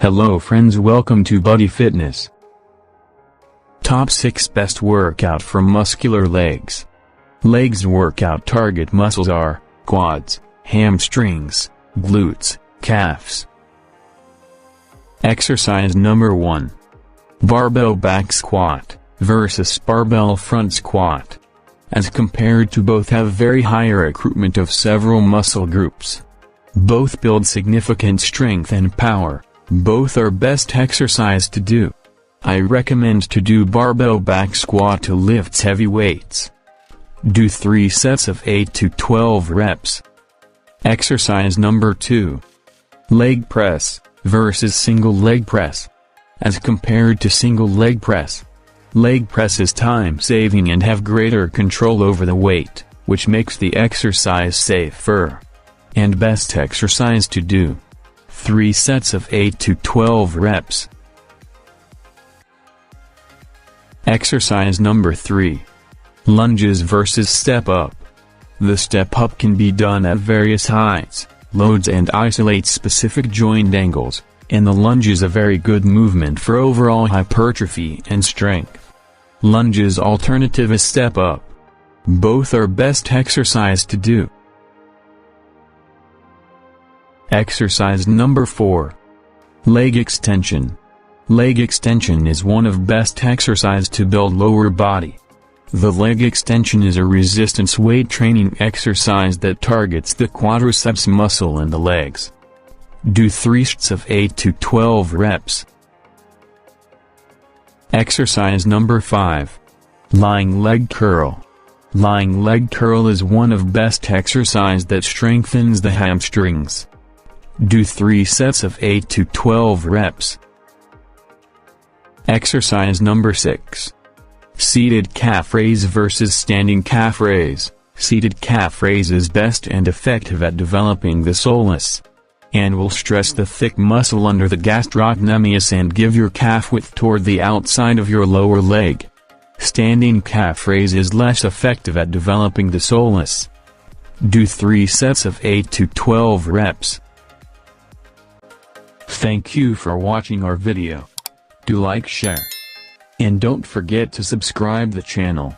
Hello friends, welcome to Buddy Fitness. Top 6 Best Workout for Muscular Legs. Legs workout target muscles are quads, hamstrings, glutes, calves. Exercise number 1. Barbell back squat versus barbell front squat. As compared to, both have very high recruitment of several muscle groups. Both build significant strength and power. Both are best exercise to do. I recommend to do barbell back squat to lift heavy weights. Do 3 sets of 8 to 12 reps. Exercise number 2. Leg press versus single leg press. As compared to single leg press, leg press is time-saving and have greater control over the weight, which makes the exercise safer and best exercise to do. 3 sets of 8 to 12 reps. Exercise number 3. Lunges versus step up. The step up can be done at various heights, loads and isolates specific joint angles, and the lunge is a very good movement for overall hypertrophy and strength. Lunges alternative is step up. Both are best exercise to do. Exercise number 4. Leg extension. Leg extension is one of best exercise to build lower body. The leg extension is a resistance weight training exercise that targets the quadriceps muscle in the legs. Do 3 sets of 8 to 12 reps. Exercise number 5. Lying leg curl. Lying leg curl is one of best exercise that strengthens the hamstrings. Do 3 sets of 8 to 12 reps. Exercise number 6. Seated calf raise versus standing calf raise. Seated calf raise is best and effective at developing the soleus, and will stress the thick muscle under the gastrocnemius and give your calf width toward the outside of your lower leg. Standing calf raise is less effective at developing the soleus. Do 3 sets of 8 to 12 reps. Thank you for watching our video. Do like, share, and don't forget to subscribe the channel.